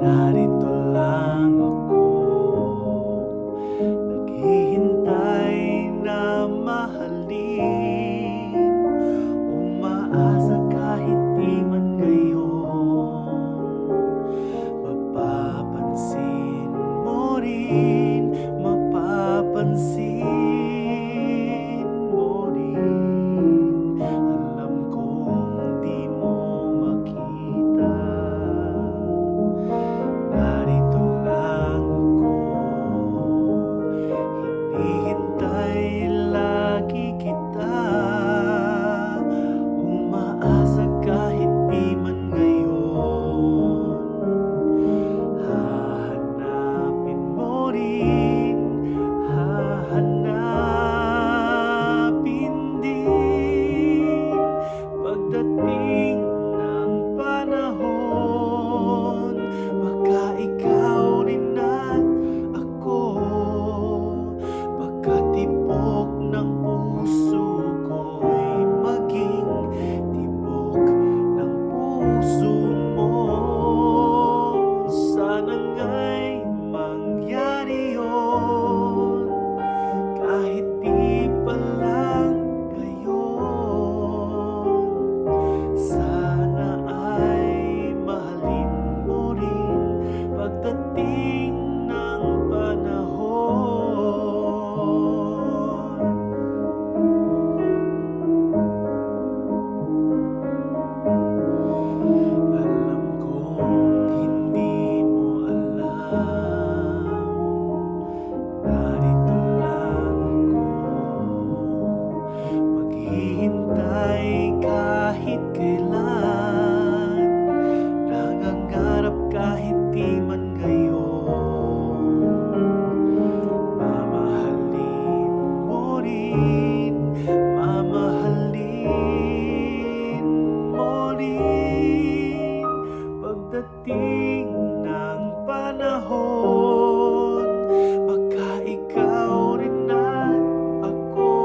Narito lang ako, naghihintay na mahalin. Umaasa kahit di man ngayon, mapapansin mo rin, mapapansin mo rin. Alam kong di mo makita, narito lang ako, hinihintay lagi kita. Umaasa kahit di man ngayon, hahanapin mo rin, hahanapin din. Pagdating ng panahon, baka ikaw rin at ako, baka tibok ng puso ko'y maging tibok ng puso mo. Sana nga'y mangyari yun, kahit di pa lang ngayon. Sana ay mahalin mo rin pagdating ng panahon. Alam kong hindi mo alam, narito lang ako, maghihintay kahit kailan, nangangarap kahit di man ngayon. Mamahalin mo rin, mamahalin mo rin. Pagdating ng panahon, baka ikaw rin at ako,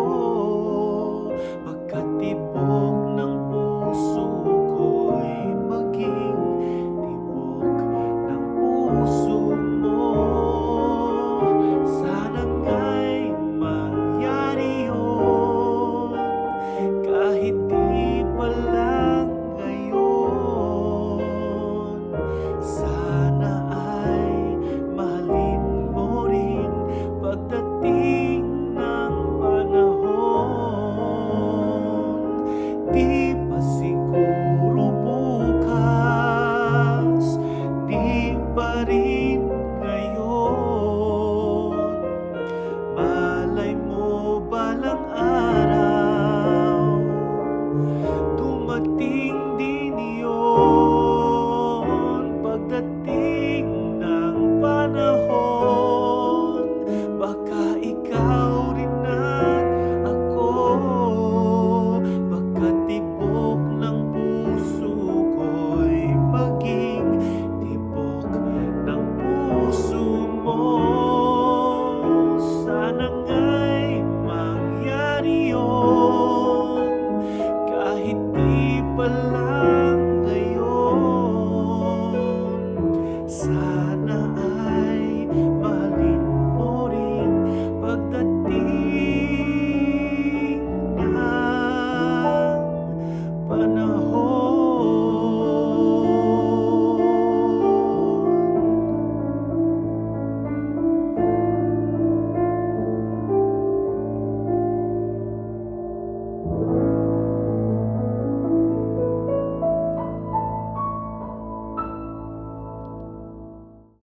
baka tibok ng puso ko'y maging tibok ng puso